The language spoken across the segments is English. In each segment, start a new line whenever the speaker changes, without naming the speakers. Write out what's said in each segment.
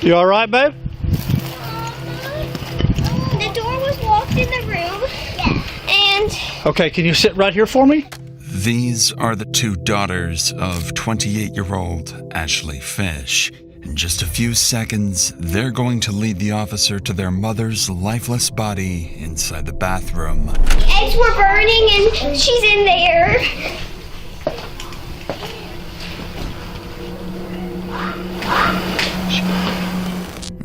You all right, babe?
The door was locked in the room. Yeah. And...
Okay, can you sit right here for me?
These are the two daughters of 28-year-old Ashley Fish. In just a few seconds, they're going to lead the officer to their mother's lifeless body inside the bathroom.
Eggs were burning and she's in there.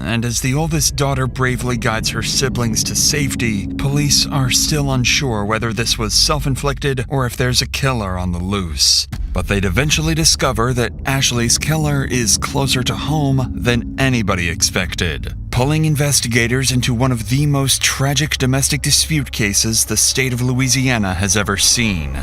And as the oldest daughter bravely guides her siblings to safety, police are still unsure whether this was self-inflicted or if there's a killer on the loose. But they'd eventually discover that Ashley's killer is closer to home than anybody expected, pulling investigators into one of the most tragic domestic dispute cases the state of Louisiana has ever seen.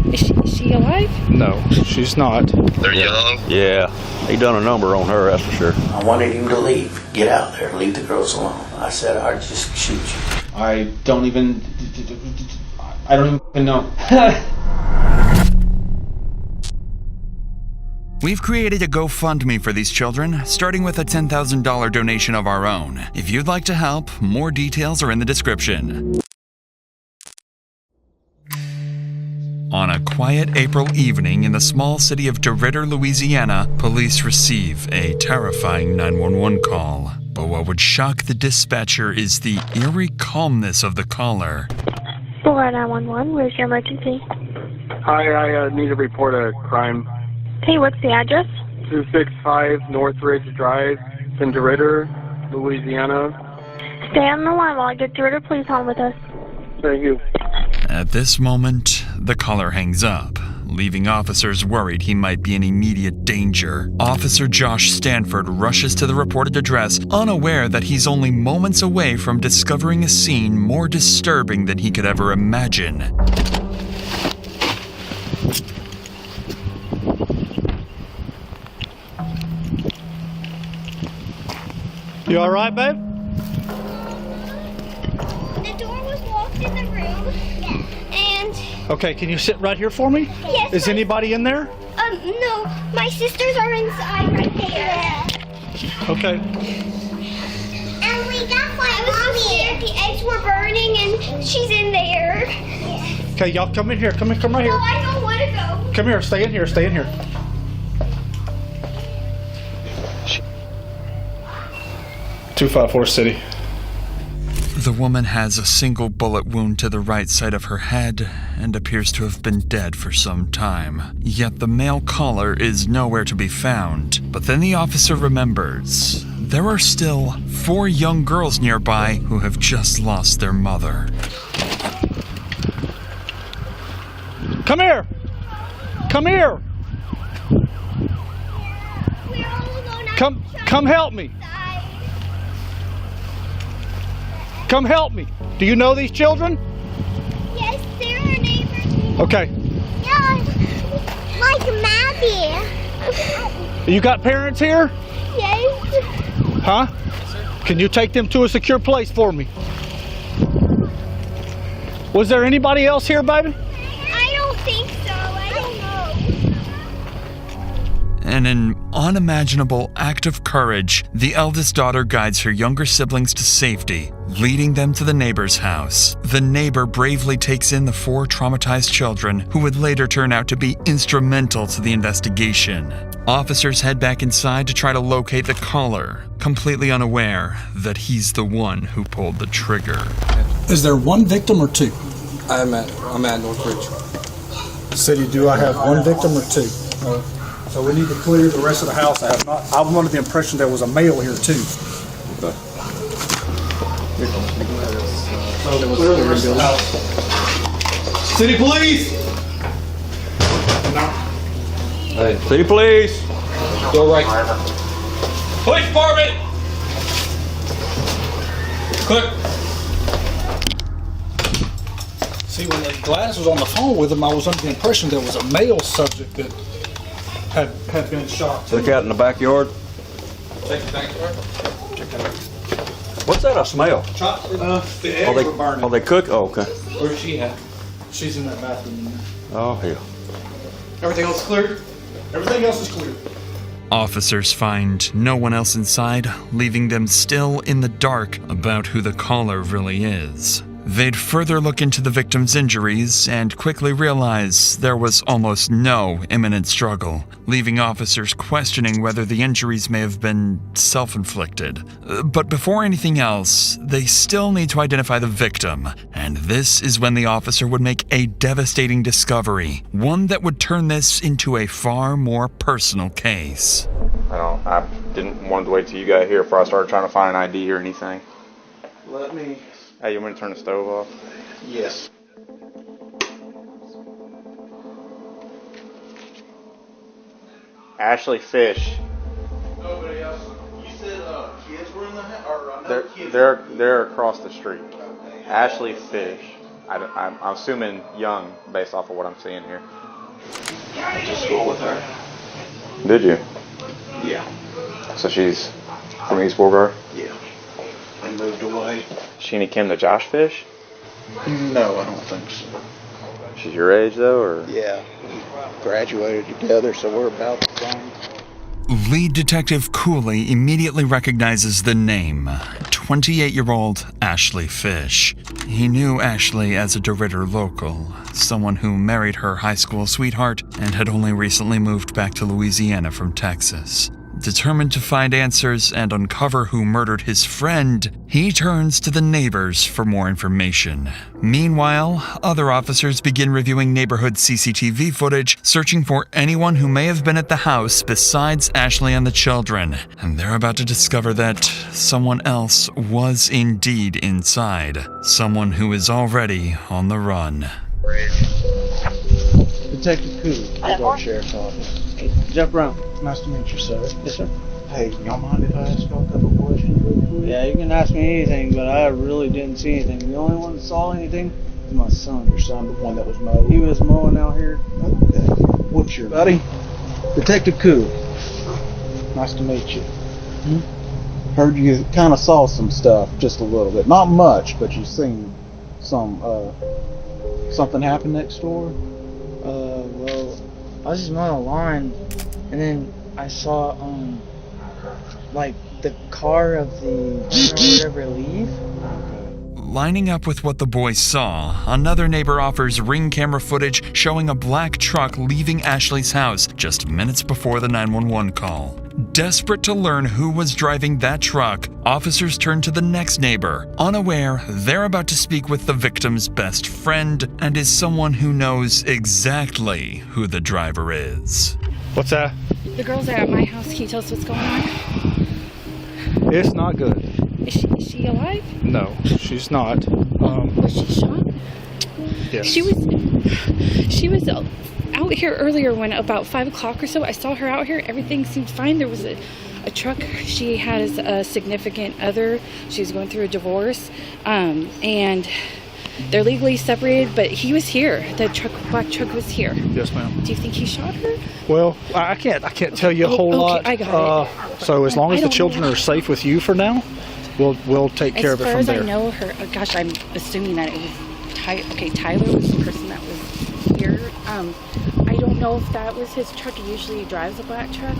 Is she alive?
No, she's not.
They're young.
Yeah, he done a number on her, that's for sure.
I wanted him to leave. Get out there. Leave the girls alone. I said I'd just shoot you.
I don't even know.
We've created a GoFundMe for these children, starting with a $10,000 donation of our own. If you'd like to help, more details are in the description. On a quiet April evening in the small city of DeRidder, Louisiana, police receive a terrifying 911 call. But what would shock the dispatcher is the eerie calmness of the caller.
911, where's your emergency?
Hi, I need to report a crime.
Okay, what's the address?
265 Northridge Drive, in DeRidder, Louisiana.
Stay on the line while I get through to please hold with us.
Thank you.
At this moment, the caller hangs up, leaving officers worried he might be in immediate danger. Officer Josh Stanford rushes to the reported address, unaware that he's only moments away from discovering a scene more disturbing than he could ever imagine.
You all right, babe?
The door was locked in the room. Yeah. And...
Okay, can you sit right here for me?
Yes.
Is anybody in there?
No. My sisters are inside right there.
Okay.
And we got my mommy. The eggs were burning and she's in there.
Okay, y'all come in here. Come right here.
No, I don't want to go.
Come here. Stay in here. Stay in here. 254 City.
The woman has a single bullet wound to the right side of her head and appears to have been dead for some time. Yet the male caller is nowhere to be found. But then the officer remembers there are still 4 young girls nearby who have just lost their mother.
Come here. Come here.
We're all alone.
Come help me. Come help me. Do you know these children?
Yes, they're our neighbors.
Okay.
Yeah, like Maddie.
You got parents here?
Yes.
Huh? Can you take them to a secure place for me? Was there anybody else here, baby?
I don't think so. I don't know.
In an unimaginable act of courage, the eldest daughter guides her younger siblings to safety, leading them to the neighbor's house. The neighbor bravely takes in the 4 traumatized children, who would later turn out to be instrumental to the investigation. Officers head back inside to try to locate the caller, completely unaware that he's the one who pulled the trigger.
Is there one victim or 2?
I'm at Northridge.
City, do I have one victim or 2? So we need to clear the rest of the house. I'm under the impression there was a male here too.
Okay.
So clear the rest of the house. City police!
Hey, city police!
Go right.
Police department!
Quick.
See, when Gladys was on the phone with him, I was under the impression there was a male subject that had been shot.
Look out in the backyard.
Check the backyard.
What's that, a smell?
The eggs were burning.
Oh, they cook? Oh, okay.
Where's she at?
She's in that bathroom in there.
Oh, hell.
Everything else clear?
Everything else is clear.
Officers find no one else inside, leaving them still in the dark about who the caller really is. They'd further look into the victim's injuries and quickly realize there was almost no imminent struggle, leaving officers questioning whether the injuries may have been self-inflicted. But before anything else, they still need to identify the victim, and this is when the officer would make a devastating discovery, one that would turn this into a far more personal case.
I didn't want to wait till you got here before I started trying to find an ID or anything.
Let me...
Hey, you want me to turn the stove off?
Yes.
Ashley Fish.
Nobody else. You said kids were in the house, or another kid?
They're across the street. Ashley Fish. I'm assuming young, based off of what I'm seeing here.
I went to school with her.
Did you?
Yeah.
So she's from East Beauregard?
Yeah. And moved away.
She any kin to Josh Fish?
No, I don't think so.
She's your age though, or?
Yeah. We graduated together, so we're about the same.
Lead Detective Cooley immediately recognizes the name, 28-year-old Ashley Fish. He knew Ashley as a DeRidder local, someone who married her high school sweetheart and had only recently moved back to Louisiana from Texas. Determined to find answers and uncover who murdered his friend, he turns to the neighbors for more information. Meanwhile, other officers begin reviewing neighborhood CCTV footage, searching for anyone who may have been at the house besides Ashley and the children. And they're about to discover that someone else was indeed inside. Someone who is already on the run.
Detective Cooley, Clark Sheriff's Office. Hey, Jeff Brown. Nice to meet you, sir. Yes, sir. Hey, y'all mind if I ask y'all a couple questions real quick? Yeah, you can ask me anything, but I really didn't see anything. The only one that saw anything was my son. Your son, the one that was mowing? He was mowing out here. Okay. What's your buddy? Detective Cooley. Nice to meet you. Heard you kind of saw some stuff, just a little bit. Not much, but you seen some, something happen next door?
Well, I was just mowing a lawn, and then I saw, like, the car of the owner or whatever leave.
Lining up with what the boys saw, another neighbor offers ring camera footage showing a black truck leaving Ashley's house just minutes before the 911 call. Desperate to learn who was driving that truck, officers turn to the next neighbor, unaware they're about to speak with the victim's best friend and is someone who knows exactly who the driver is.
What's that?
The girls are at my house. Can you tell us what's going on?
It's not good.
Is she alive?
No, she's not.
Was she shot?
Yes.
She was out here earlier when about 5 o'clock or so. I saw her out here. Everything seemed fine. There was a truck. She had a significant other. She was going through a divorce, and they're legally separated. But he was here. The black truck was here.
Yes, ma'am.
Do you think he shot her?
Well, I can't tell you a whole lot.
I got it.
So as long as the children are safe with you for now, we'll take care of it from there.
As far as I know, her. Gosh, I'm assuming that it was Tyler was the person that was here. I don't know if that was his truck. He usually drives a black truck.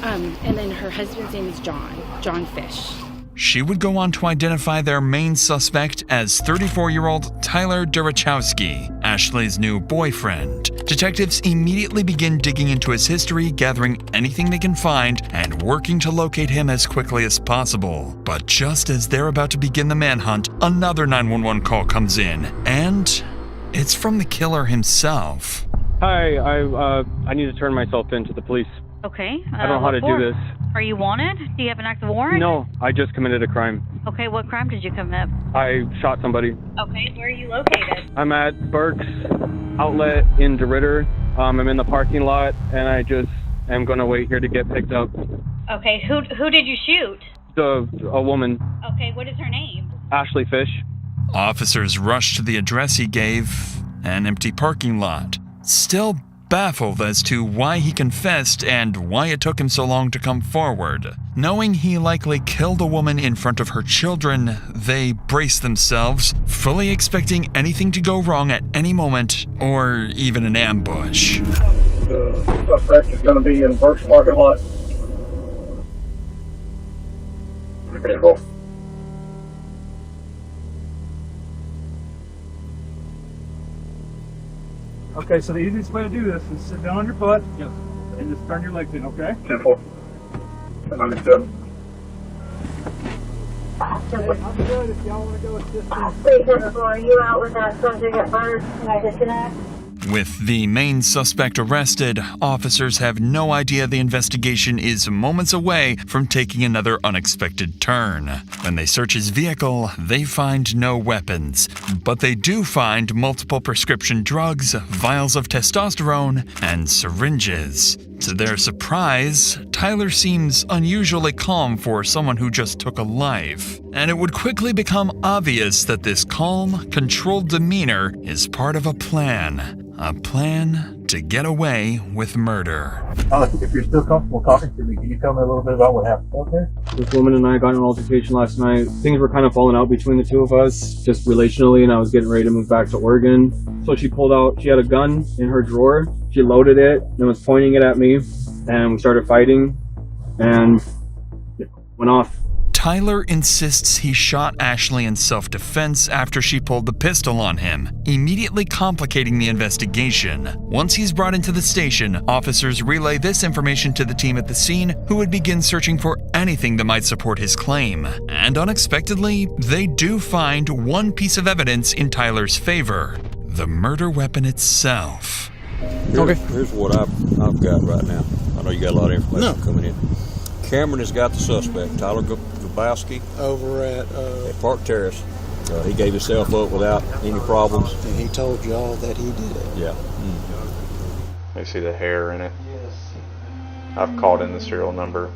And then her husband's name is John Fish.
She would go on to identify their main suspect as 34-year-old Tyler Durachowski, Ashley's new boyfriend. Detectives immediately begin digging into his history, gathering anything they can find, and working to locate him as quickly as possible. But just as they're about to begin the manhunt, another 911 call comes in, and it's from the killer himself.
Hi, I need to turn myself in to the police.
Okay.
I don't know how to do this.
Are you wanted? Do you have an active warrant?
No, I just committed a crime.
Okay, what crime did you commit?
I shot somebody.
Okay, where are you located?
I'm at Burke's Outlet in DeRidder. I'm in the parking lot, and I just am going to wait here to get picked up.
Okay, who did you shoot?
A woman.
Okay, what is her name?
Ashley Fish.
Officers rush to the address he gave, an empty parking lot. Still baffled as to why he confessed and why it took him so long to come forward. Knowing he likely killed a woman in front of her children, they brace themselves, fully expecting anything to go wrong at any moment, or even an ambush.
The suspect is going to be in Burke's parking lot. Okay, so the easiest way to do this is sit down on your butt and just turn your legs in, okay? Understood. I'm good if y'all want to go assist me.
Are you out with that subject at first? Can I disconnect?
With the main suspect arrested, officers have no idea the investigation is moments away from taking another unexpected turn. When they search his vehicle, they find no weapons, but they do find multiple prescription drugs, vials of testosterone, and syringes. To their surprise, Tyler seems unusually calm for someone who just took a life, and it would quickly become obvious that this calm, controlled demeanor is part of a plan to get away with murder.
If you're still comfortable talking to me, can you tell me a little bit about what happened out there?
This woman and I got in an altercation last night. Things were kind of falling out between the two of us, just relationally, and I was getting ready to move back to Oregon. So she pulled out, she had a gun in her drawer. She loaded it and was pointing it at me, and we started fighting, and it went off.
Tyler insists he shot Ashley in self-defense after she pulled the pistol on him, immediately complicating the investigation. Once he's brought into the station, officers relay this information to the team at the scene, who would begin searching for anything that might support his claim. And unexpectedly, they do find one piece of evidence in Tyler's favor: the murder weapon itself.
Here's what I've got right now. I know you got a lot of information coming in. Cameron has got the suspect, Tyler Grabowski,
over at
Park Terrace. He gave himself up without any problems.
And he told y'all that he did it.
Yeah.
You see the hair in it. I've called in the serial number.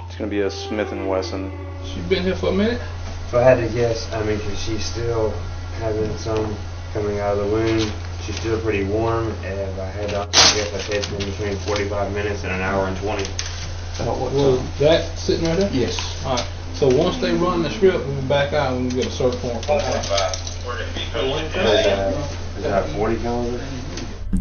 It's going to be a Smith & Wesson.
She's been here for a minute?
If I had to guess, I mean, 'cause she's still having some coming out of the wound. She's still pretty warm. And if I had to guess, I'd say it's been between 45 minutes and an hour and 20.
Well, that sitting right there?
Yes.
Alright, so once they run the script, we'll be back out and we'll get a search warrant.
Is that 40 caliber?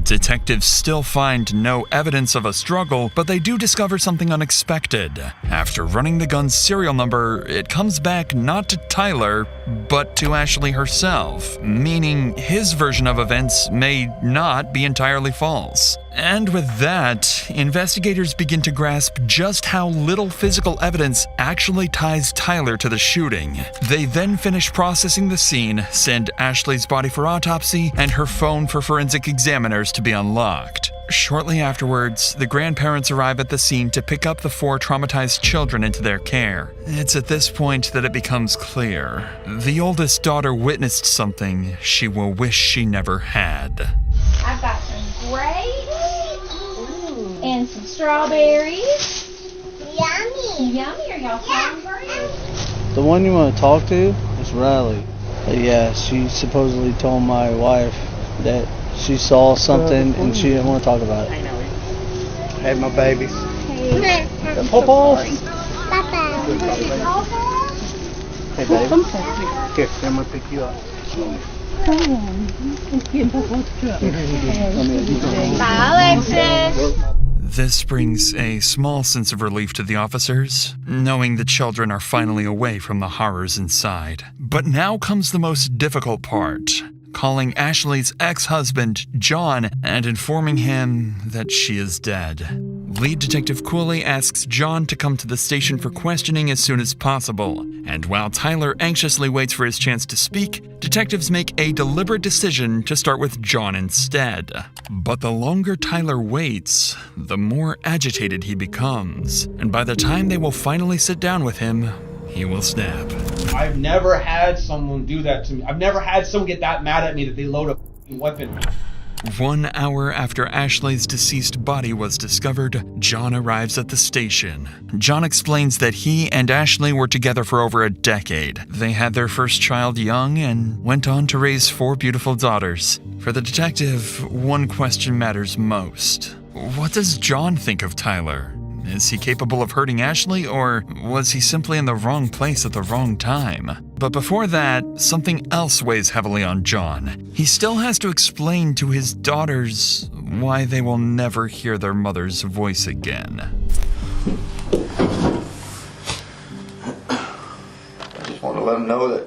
Detectives still find no evidence of a struggle, but they do discover something unexpected. After running the gun's serial number, it comes back not to Tyler, but to Ashley herself, meaning his version of events may not be entirely false. And with that, investigators begin to grasp just how little physical evidence actually ties Tyler to the shooting. They then finish processing the scene, send Ashley's body for autopsy, and her phone for forensic examiners to be unlocked. Shortly afterwards, the grandparents arrive at the scene to pick up the 4 traumatized children into their care. It's at this point that it becomes clear. The oldest daughter witnessed something she will wish she never had.
I've got some grapes and some strawberries. Yummy. Yummy. Are y'all hungry?
The one you want to talk to is Riley. Yeah, she supposedly told my wife that she saw something and she didn't want to talk about it.
I know.
Hey, my babies.
Hey.
Pop-off.
Bye-bye.
Hey, baby. Here, I'm going to pick you up.
Bye, Alexis.
This brings a small sense of relief to the officers, knowing the children are finally away from the horrors inside. But now comes the most difficult part: calling Ashley's ex-husband, John, and informing him that she is dead. Lead Detective Cooley asks John to come to the station for questioning as soon as possible, and while Tyler anxiously waits for his chance to speak, detectives make a deliberate decision to start with John instead. But the longer Tyler waits, the more agitated he becomes, and by the time they will finally sit down with him, he will snap.
I've never had someone do that to me. I've never had someone get that mad at me that they load a f***ing weapon.
1 hour after Ashley's deceased body was discovered, John arrives at the station. John explains that he and Ashley were together for over a decade. They had their first child young and went on to raise 4 beautiful daughters. For the detective, one question matters most. What does John think of Tyler? Is he capable of hurting Ashley, or was he simply in the wrong place at the wrong time? But before that, something else weighs heavily on John. He still has to explain to his daughters why they will never hear their mother's voice again.
just want to let them know that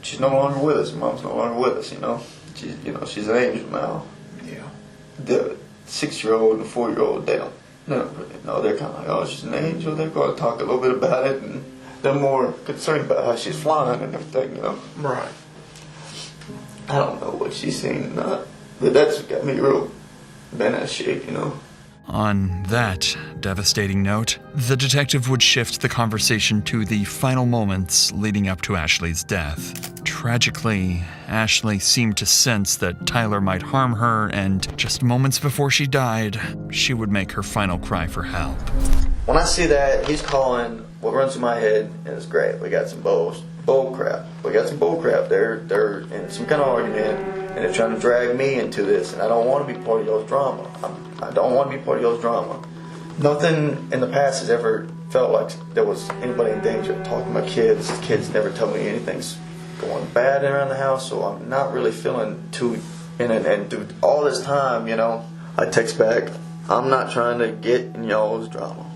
she's no longer with us. Mom's no longer with us, you know. She's an angel now. Yeah. The 6-year-old and the 4-year-old, they don't really know. They're kind of like, oh, she's an angel. They're going to talk a little bit about it, and they're more concerned about how she's flying and everything, you know. Right. I don't know what she's seen or not, but that's got me real bent out of shape, you know.
On that devastating note, the detective would shift the conversation to the final moments leading up to Ashley's death. Tragically, Ashley seemed to sense that Tyler might harm her, and just moments before she died, she would make her final cry for help.
When I see that, he's calling, what runs through my head, and it's great. We got some bull crap. We got some bull crap. They're in some kind of argument, and they're trying to drag me into this, and I don't want to be part of y'all's drama. I don't want to be part of y'all's drama. Nothing in the past has ever felt like there was anybody in danger. Talking to my kids, kids never tell me anything's going bad around the house, so I'm not really feeling too in it. And through all this time, you know, I text back, I'm not trying to get in y'all's drama.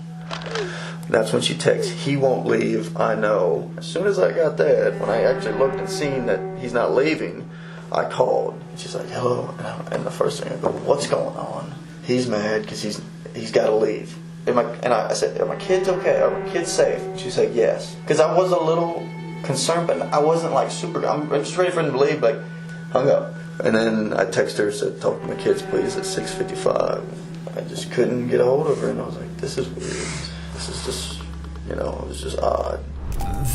That's when she texts, he won't leave, I know. As soon as I got that, when I actually looked and seen that he's not leaving, I called. And she's like, hello. And the first thing I go, what's going on? He's mad because he's got to leave. I said, are my kids okay? Are my kids safe? She said, yes. Because I was a little concerned, but I wasn't like super, I'm just ready for him to leave, like hung up. And then I texted her, said, talk to my kids please at 6:55. I just couldn't get a hold of her, and I was like, this is weird. This is just, you know, it was just odd.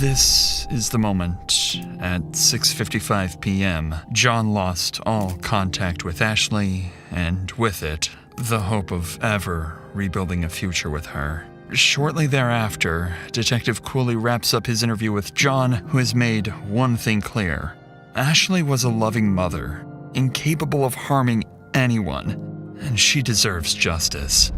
This is the moment. At 6:55 p.m., John lost all contact with Ashley, and with it, the hope of ever rebuilding a future with her. Shortly thereafter, Detective Cooley wraps up his interview with John, who has made one thing clear. Ashley was a loving mother, incapable of harming anyone, and she deserves justice.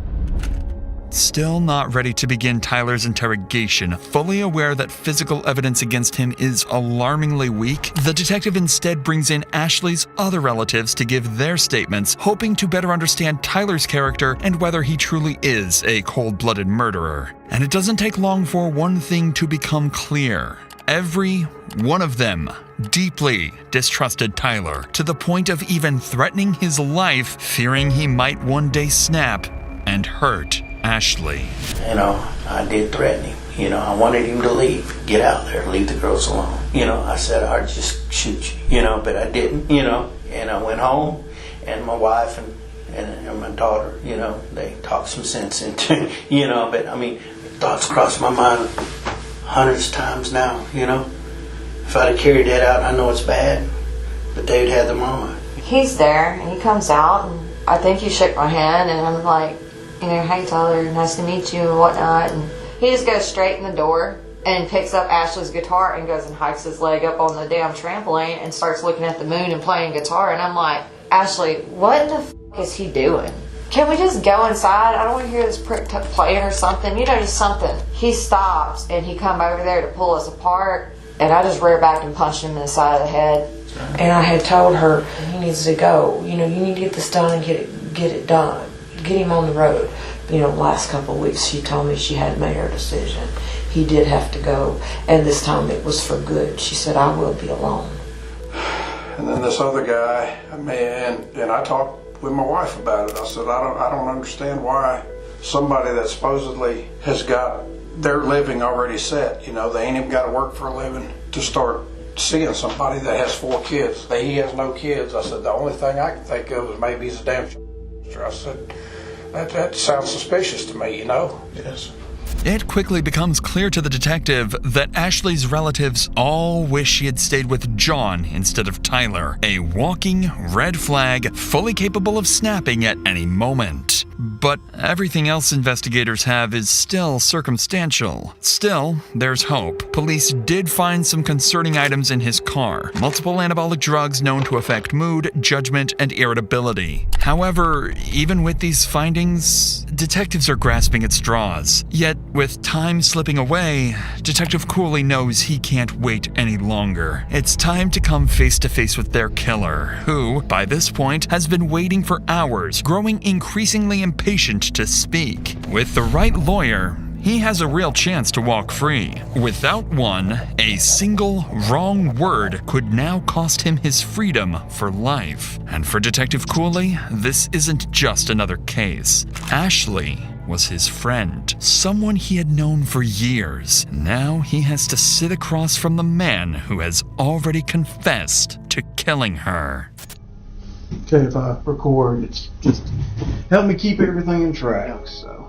Still not ready to begin Tyler's interrogation, fully aware that physical evidence against him is alarmingly weak, the detective instead brings in Ashley's other relatives to give their statements, hoping to better understand Tyler's character and whether he truly is a cold-blooded murderer. And it doesn't take long for one thing to become clear. Every one of them deeply distrusted Tyler, to the point of even threatening his life, fearing he might one day snap and hurt Ashley.
You know, I did threaten him. You know, I wanted him to leave. Get out there. Leave the girls alone. You know, I said I'd just shoot you. You know, but I didn't, you know. And I went home, and my wife and my daughter, you know, they talked some sense into, you know. But, I mean, thoughts crossed my mind hundreds of times now, you know. If I'd have carried that out, I know it's bad, but they'd had the mama.
He's there, and he comes out, and I think he shook my hand, and I'm like, you know, hey Tyler, nice to meet you and whatnot. And he just goes straight in the door and picks up Ashley's guitar and goes and hikes his leg up on the damn trampoline and starts looking at the moon and playing guitar. And I'm like, Ashley, what the f*** is he doing? Can we just go inside? I don't want to hear this prick playing or something, you know, just something. He stops and he come over there to pull us apart, and I just rear back and punched him in the side of the head.
And I had told her, he needs to go. You know, you need to get this done and get it done. Get him on the road. You know, last couple of weeks she told me she had made her decision. He did have to go, and this time it was for good. She said, I will be alone.
And then this other guy, and I talked with my wife about it. I said, I don't understand why somebody that supposedly has got their living already set, you know, they ain't even got to work for a living, to start seeing somebody that has 4 kids. He has no kids. I said, the only thing I can think of is maybe he's a damn I said, that sounds suspicious to me, you know? Yes.
It quickly becomes clear to the detective that Ashley's relatives all wish she had stayed with John instead of Tyler, a walking red flag fully capable of snapping at any moment. But everything else investigators have is still circumstantial. Still, there's hope. Police did find some concerning items in his car. Multiple anabolic drugs known to affect mood, judgment, and irritability. However, even with these findings, detectives are grasping at straws. Yet, with time slipping away, Detective Cooley knows he can't wait any longer. It's time to come face to face with their killer, who, by this point, has been waiting for hours, growing increasingly impatient to speak. With the right lawyer, he has a real chance to walk free. Without one, a single wrong word could now cost him his freedom for life. And for Detective Cooley, this isn't just another case. Ashley was his friend, someone he had known for years. Now he has to sit across from the man who has already confessed to killing her.
Okay, if I record, it's just help me keep everything in track. So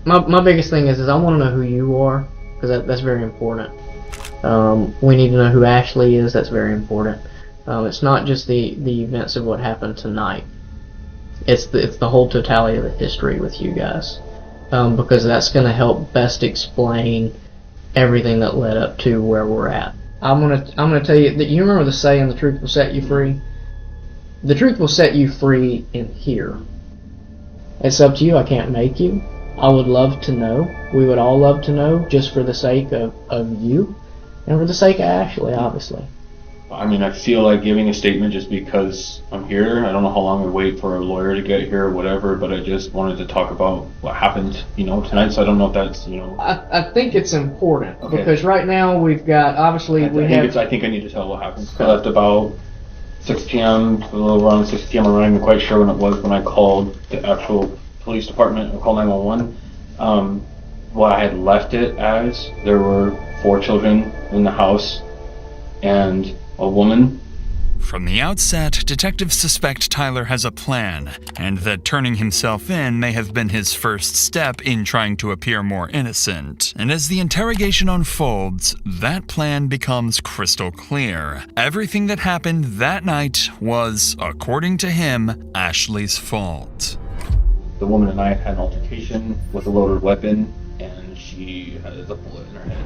my biggest thing is I want to know who you are, because that's very important. We need to know who Ashley is. That's very important. It's not just the events of what happened tonight. It's the whole totality of the history with you guys, because that's going to help best explain everything that led up to where we're at. I'm gonna tell you that you remember the saying, "The truth will set you free." The truth will set you free in here. It's up to you. I can't make you. I would love to know. We would all love to know, just for the sake of you, and for the sake of Ashley, obviously.
I mean, I feel like giving a statement just because I'm here. I don't know how long I wait for a lawyer to get here or whatever, but I just wanted to talk about what happened, tonight. So I don't know if that's,
I think it's important,
Okay.
because right now we've got, obviously,
I think I need to tell what happened. I left about 6 p.m., a little around 6 p.m. I'm not even quite sure when it was when I called the actual police department. I called 911. What I had left it as, there were 4 children in the house and a woman.
From the outset, detectives suspect Tyler has a plan, and that turning himself in may have been his first step in trying to appear more innocent. And as the interrogation unfolds, that plan becomes crystal clear. Everything that happened that night was, according to him, Ashley's fault.
The woman and I had an altercation with a loaded weapon, and she has a bullet in her head.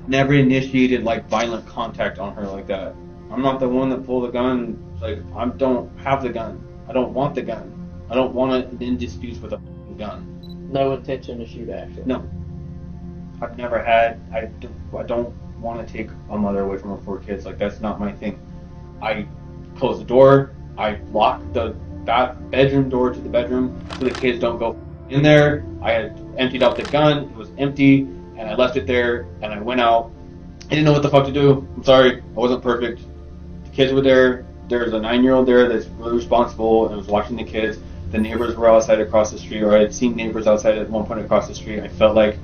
Never initiated violent contact on her like that. I'm not the one that pulled the gun. I don't have the gun. I don't want the gun. I don't want to in disputes with a gun.
No intention to shoot Ashley.
No. I've never had. I don't want to take a mother away from her 4 kids. That's not my thing. I close the door. I lock that bedroom door to the bedroom so the kids don't go in there. I had emptied out the gun. It was empty, and I left it there, and I went out. I didn't know what the fuck to do. I'm sorry. I wasn't perfect. The kids were there. There's a 9-year-old there that's really responsible and was watching the kids. The neighbors were outside across the street, or I had seen neighbors outside at one point across the street. I felt like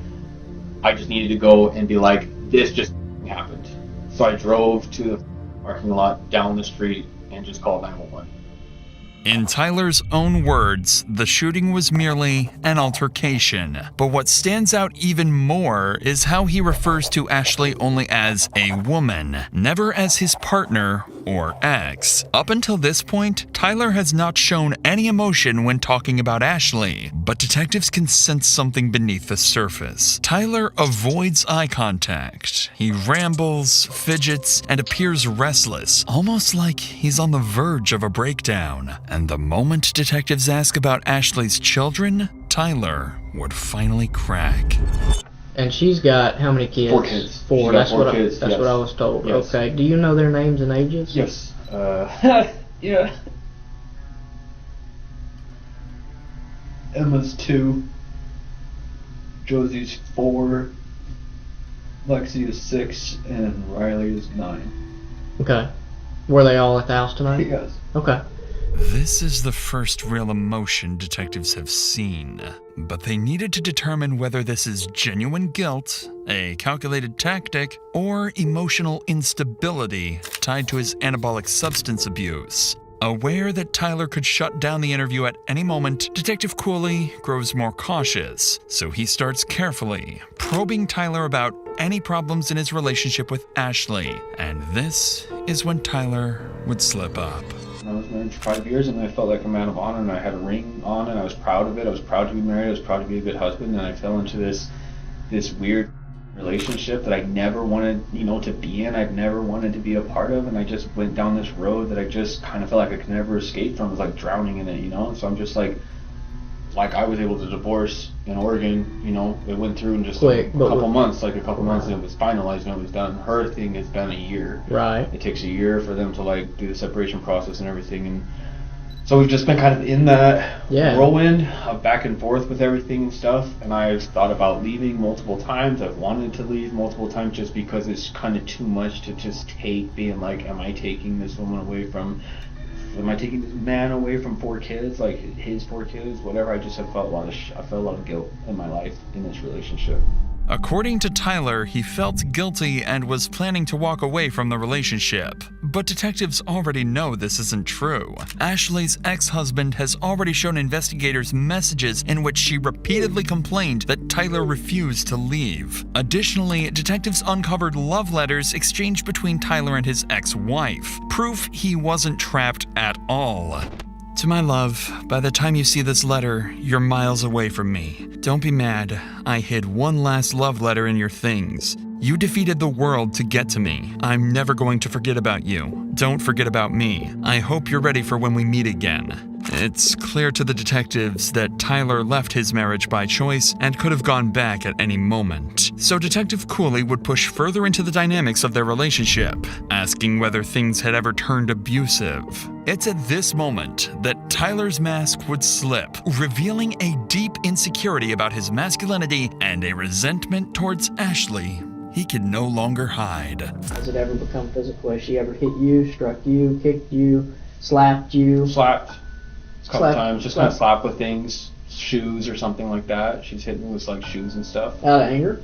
I just needed to go and be like, this just happened. So I drove to the parking lot down the street and just called 911.
In Tyler's own words, the shooting was merely an altercation. But what stands out even more is how he refers to Ashley only as a woman, never as his partner or ex. Up until this point, Tyler has not shown any emotion when talking about Ashley, but detectives can sense something beneath the surface. Tyler avoids eye contact. He rambles, fidgets, and appears restless, almost like he's on the verge of a breakdown. And the moment detectives ask about Ashley's children, Tyler would finally crack.
And she's got how many kids?
4 kids.
4.
That's what
I was told.
Yes.
Okay. Do you know their names and ages?
Yes. Yeah. Emma's 2. Josie's 4. Lexi is 6, and Riley is 9.
Okay. Were they all at the house tonight?
Yes.
Okay.
This is the first real emotion detectives have seen, but they needed to determine whether this is genuine guilt, a calculated tactic, or emotional instability tied to his anabolic substance abuse. Aware that Tyler could shut down the interview at any moment, Detective Cooley grows more cautious, so he starts carefully probing Tyler about any problems in his relationship with Ashley, and this is when Tyler would slip up.
I was married for 5 years, and I felt like a man of honor, and I had a ring on, and I was proud of it. I was proud to be married. I was proud to be a good husband, and I fell into this weird relationship that I never wanted, to be in. I've never wanted to be a part of, and I just went down this road that I just kind of felt like I could never escape from. It was like drowning in it, So I'm just like I was able to divorce in Oregon, it went through in just a couple months, and it was finalized and it was done. Her thing has been a year.
Right.
It takes a year for them to do the separation process and everything, and
So we've just been kind of in that
Yeah.
whirlwind of back and forth with everything and stuff. And I've thought about leaving multiple times. I've wanted to leave multiple times just because it's kind of too much to just take, being like, am I taking this woman away from, am I taking this man away from 4 kids, like his 4 kids, whatever. I just have felt I felt a lot of guilt in my life in this relationship.
According to Tyler, he felt guilty and was planning to walk away from the relationship. But detectives already know this isn't true. Ashley's ex-husband has already shown investigators messages in which she repeatedly complained that Tyler refused to leave. Additionally, detectives uncovered love letters exchanged between Tyler and his ex-wife, proof he wasn't trapped at all. To my love, by the time you see this letter, you're miles away from me. Don't be mad. I hid one last love letter in your things. You defeated the world to get to me. I'm never going to forget about you. Don't forget about me. I hope you're ready for when we meet again. It's clear to the detectives that Tyler left his marriage by choice and could have gone back at any moment. So Detective Cooley would push further into the dynamics of their relationship, asking whether things had ever turned abusive. It's at this moment that Tyler's mask would slip, revealing a deep insecurity about his masculinity and a resentment towards Ashley he could no longer hide.
Has it ever become physical? Has she ever hit you, struck you, kicked you, slapped you?
Slapped. A couple times, just kind of slap with things, shoes or something like that. She's hit me with like shoes and stuff.
Out of anger?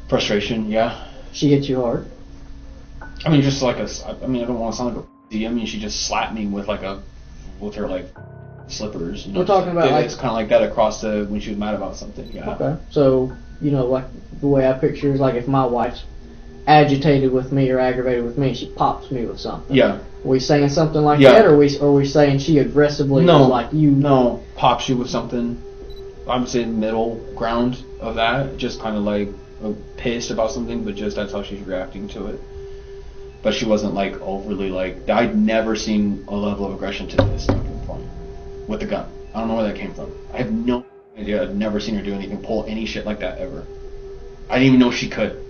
Frustration, yeah.
She hit you hard?
I mean, just like I don't want to sound like a, I mean, she just slapped me with her like slippers. You know?
We're talking about
it's kind of like that across when she was mad about something, yeah.
Okay. So, you know, like the way I picture is like if my wife's agitated with me or aggravated with me, she pops me with something.
Yeah.
Are we saying something like that, or are we saying she aggressively like you?
No, pops you with something. I'm saying middle ground of that, just kind of like pissed about something, but just that's how she's reacting to it. But she wasn't like overly like. I'd never seen a level of aggression to this point with the gun. I don't know where that came from. I have no idea. I've never seen her do anything, pull any shit like that ever. I didn't even know she could.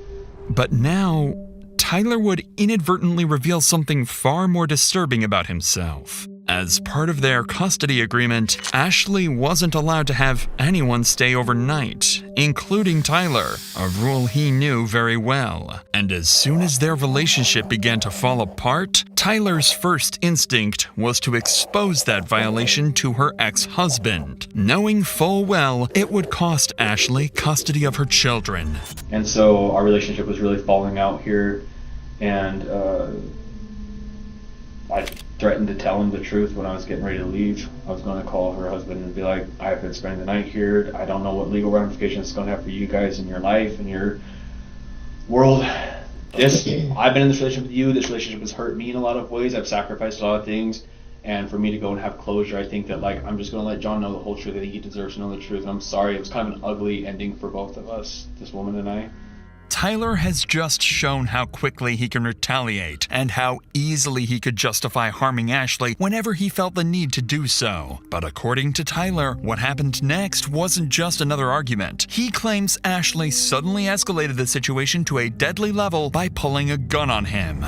But now, Tyler would inadvertently reveal something far more disturbing about himself. As part of their custody agreement, Ashley wasn't allowed to have anyone stay overnight, including Tyler, a rule he knew very well. And as soon as their relationship began to fall apart, Tyler's first instinct was to expose that violation to her ex-husband, knowing full well it would cost Ashley custody of her children.
And so our relationship was really falling out here, and I threatened to tell him the truth when I was getting ready to leave. I was going to call her husband and be like, I've been spending the night here. I don't know what legal ramifications it's going to have for you guys in your life and your world. I've been in this relationship with you. This relationship has hurt me in a lot of ways. I've sacrificed a lot of things. And for me to go and have closure, I think that like I'm just going to let John know the whole truth, that he deserves to know the truth. And I'm sorry. It was kind of an ugly ending for both of us, this woman and I.
Tyler has just shown how quickly he can retaliate and how easily he could justify harming Ashley whenever he felt the need to do so. But according to Tyler, what happened next wasn't just another argument. He claims Ashley suddenly escalated the situation to a deadly level by pulling a gun on him.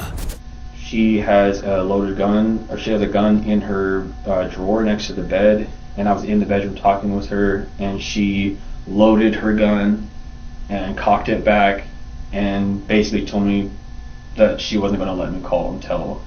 She has a loaded gun, or she has a gun in her drawer next to the bed, and I was in the bedroom talking with her, and she loaded her gun and cocked it back and basically told me that she wasn't going to let me call and tell.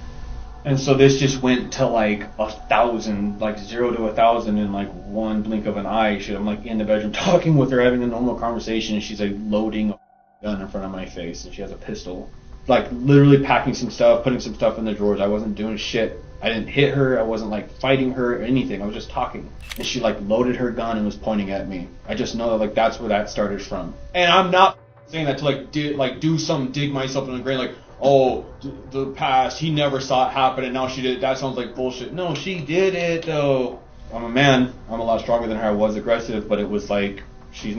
And so this just went to like 1,000, like 0 to 1,000 in like one blink of an eye. I'm like in the bedroom talking with her, having a normal conversation, and she's like loading a gun in front of my face, and she has a pistol. Like literally packing some stuff, putting some stuff in the drawers. I wasn't doing shit. I didn't hit her. I wasn't like fighting her or anything. I was just talking. And she like loaded her gun and was pointing at me. I just know that like that's where that started from. And I'm not saying that to dig myself in the grave, like, oh, the past, he never saw it happen and now she did it. That sounds like bullshit. No, she did it though. I'm a man. I'm a lot stronger than her. I was aggressive, but it was like, she's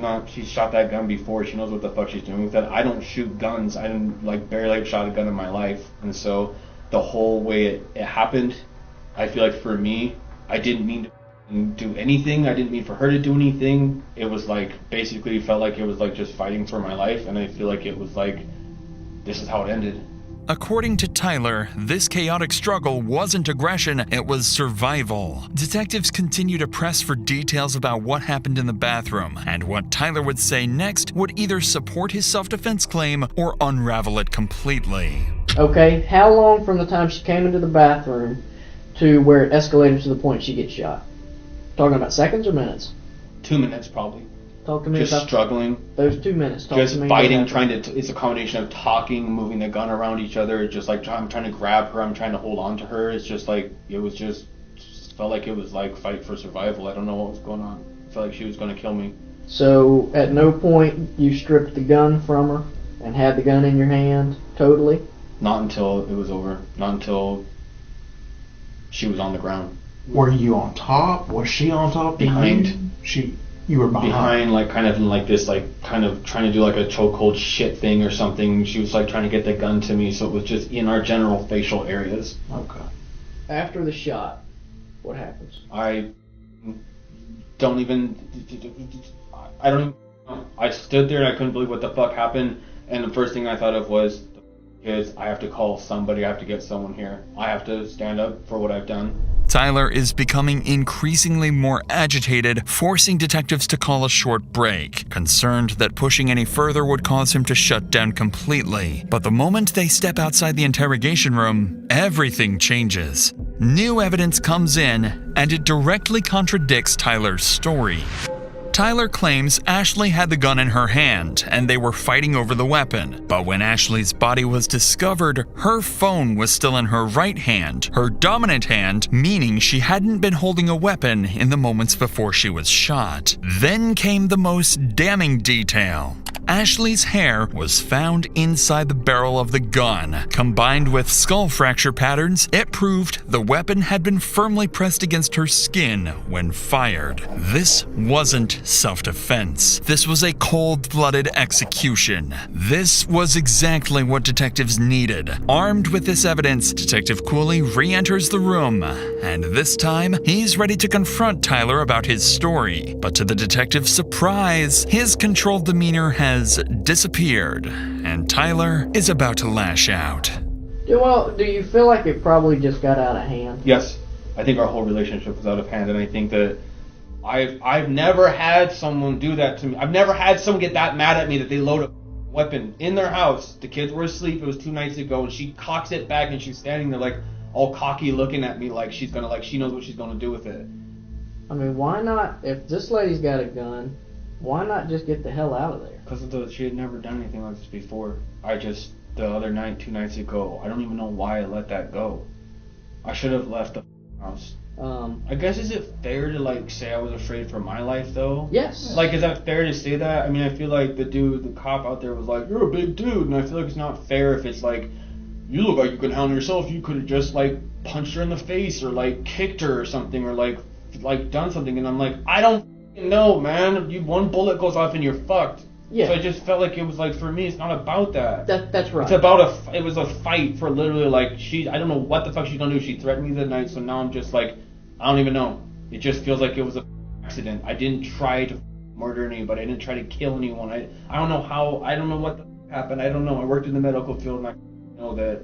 shot that gun before. She knows what the fuck she's doing with that. I don't shoot guns. I didn't barely shot a gun in my life. And so the whole way it happened, I feel like for me, I didn't mean to do anything. I didn't mean for her to do anything. It was like basically felt like it was like just fighting for my life, and I feel like it was like this is how it ended.
According to Tyler, this chaotic struggle wasn't aggression, it was survival. Detectives continue to press for details about what happened in the bathroom, and what Tyler would say next would either support his self-defense claim or unravel it completely.
Okay, how long from the time she came into the bathroom to where it escalated to the point she gets shot? Talking about seconds or minutes?
2 minutes probably.
Talk to me
Just
about
struggling.
those 2 minutes. Talk
Just
to me
fighting,
about
trying to. It's a combination of talking, moving the gun around each other. It's just like I'm trying to grab her. I'm trying to hold on to her. It's just like it was just felt like it was like fight for survival. I don't know what was going on. I felt like she was going to kill me.
So at no point you stripped the gun from her and had the gun in your hand totally?
Not until it was over. Not until she was on the ground.
Were you on top? Was she on top?
Behind.
You were behind.
Behind, like kind of like this, like kind of trying to do like a chokehold shit thing or something. She was like trying to get the gun to me, so it was just in our general facial areas.
Okay.
After the shot, what happens?
I don't even. I stood there and I couldn't believe what the fuck happened. And the first thing I thought of was, is I have to call somebody. I have to get someone here. I have to stand up for what I've done.
Tyler is becoming increasingly more agitated, forcing detectives to call a short break, concerned that pushing any further would cause him to shut down completely. But the moment they step outside the interrogation room, everything changes. New evidence comes in, and it directly contradicts Tyler's story. Tyler claims Ashley had the gun in her hand and they were fighting over the weapon. But when Ashley's body was discovered, her phone was still in her right hand, her dominant hand, meaning she hadn't been holding a weapon in the moments before she was shot. Then came the most damning detail. Ashley's hair was found inside the barrel of the gun. Combined with skull fracture patterns, it proved the weapon had been firmly pressed against her skin when fired. This wasn't self-defense. This was a cold-blooded execution. This was exactly what detectives needed. Armed with this evidence, Detective Cooley re-enters the room, and this time, he's ready to confront Tyler about his story. But to the detective's surprise, his controlled demeanor has disappeared, and Tyler is about to lash out.
Well, do you feel like it probably just got out of hand?
Yes, I think our whole relationship was out of hand, and I think that I've never had someone do that to me. I've never had someone get that mad at me that they load a weapon in their house. The kids were asleep. It was 2 nights ago, and she cocks it back, and she's standing there like all cocky, looking at me like she's gonna she knows what she's gonna do with it.
I mean, why not? If this lady's got a gun, why not just get the hell out of there?
Because she had never done anything like this before. The other night, 2 nights ago, I don't even know why I let that go. I should have left the house. I guess, is it fair to like say I was afraid for my life though?
Yes.
Like, is that fair to say that? I mean, I feel like the cop out there was like, you're a big dude, and I feel like it's not fair if it's like, you look like you can handle yourself, you could have just like punched her in the face or like kicked her or something or like done something, and I'm like, I don't know, man. One bullet goes off and you're fucked.
Yeah.
So I just felt like it was like, for me, it's not about that.
That's right.
It's about it was a fight for literally like, I don't know what the fuck she's gonna do. She threatened me the night, so now I'm just like, I don't even know. It just feels like it was an accident. I didn't try to murder anybody. I didn't try to kill anyone. I don't know how, I don't know what the happened. I don't know. I worked in the medical field and I know that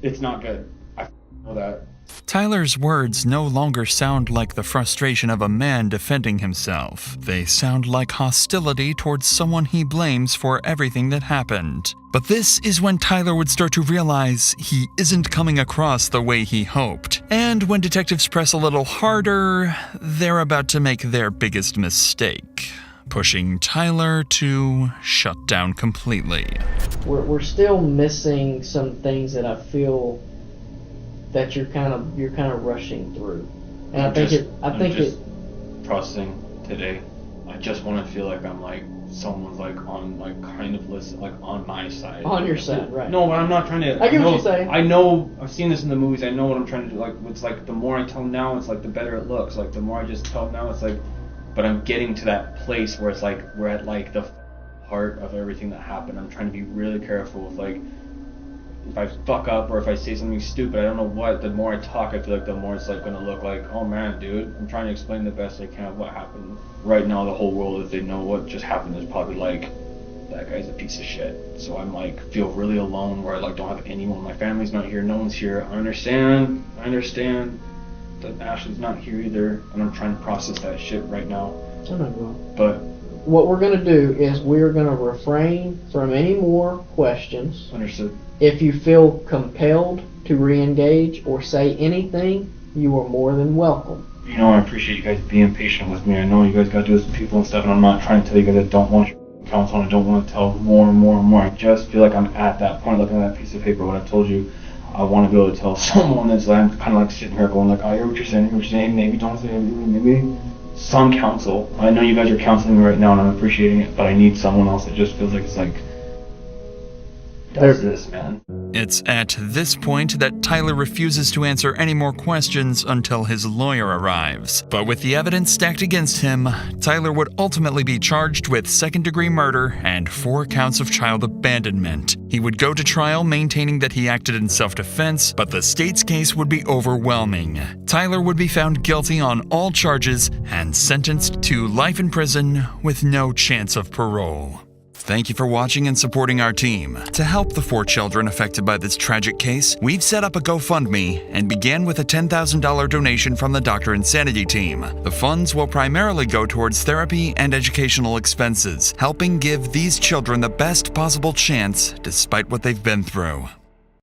it's not good. I know that.
Tyler's words no longer sound like the frustration of a man defending himself. They sound like hostility towards someone he blames for everything that happened. But this is when Tyler would start to realize he isn't coming across the way he hoped. And when detectives press a little harder, they're about to make their biggest mistake, pushing Tyler to shut down completely.
We're still missing some things that I feel that you're kind of rushing through, and I think it
processing today. I just want to feel like I'm like someone's like on like kind of listen like on my side.
On your side, right?
No, but I'm not trying to.
I get what you're saying.
I know. I've seen this in the movies. I know what I'm trying to do. Like it's like the more I tell them now, it's like the better it looks. Like the more I just tell them now, it's like. But I'm getting to that place where it's like we're at like the heart of everything that happened. I'm trying to be really careful with like. If I fuck up or if I say something stupid, I don't know what, the more I talk, I feel like the more it's like going to look like, oh man, dude, I'm trying to explain the best I can what happened. Right now, the whole world, if they know what just happened, is probably like that guy's a piece of shit. So I'm like, feel really alone where I like don't have anyone. My family's not here, no one's here. I understand that Ashley's not here either, and I'm trying to process that shit right now. But
what we're going to do is we're going to refrain from any more questions.
Understood.
If you feel compelled to re-engage or say anything, you are more than welcome.
You know, I appreciate you guys being patient with me. I know you guys got to do this with people and stuff, and I'm not trying to tell you guys I don't want your counsel and I don't want to tell more and more and more. I just feel like I'm at that point looking at that piece of paper, what I've told you. I want to be able to tell someone that's like, I'm kind of like sitting here going like, I hear what you're saying, maybe don't say anything, maybe some counsel. I know you guys are counseling me right now and I'm appreciating it, but I need someone else that just feels like it's like, does this, man.
It's at this point that Tyler refuses to answer any more questions until his lawyer arrives. But with the evidence stacked against him, Tyler would ultimately be charged with second-degree murder and 4 counts of child abandonment. He would go to trial maintaining that he acted in self-defense, but the state's case would be overwhelming. Tyler would be found guilty on all charges and sentenced to life in prison with no chance of parole. Thank you for watching and supporting our team. To help the 4 children affected by this tragic case, we've set up a GoFundMe and began with a $10,000 donation from the Dr. Insanity team. The funds will primarily go towards therapy and educational expenses, helping give these children the best possible chance despite what they've been through.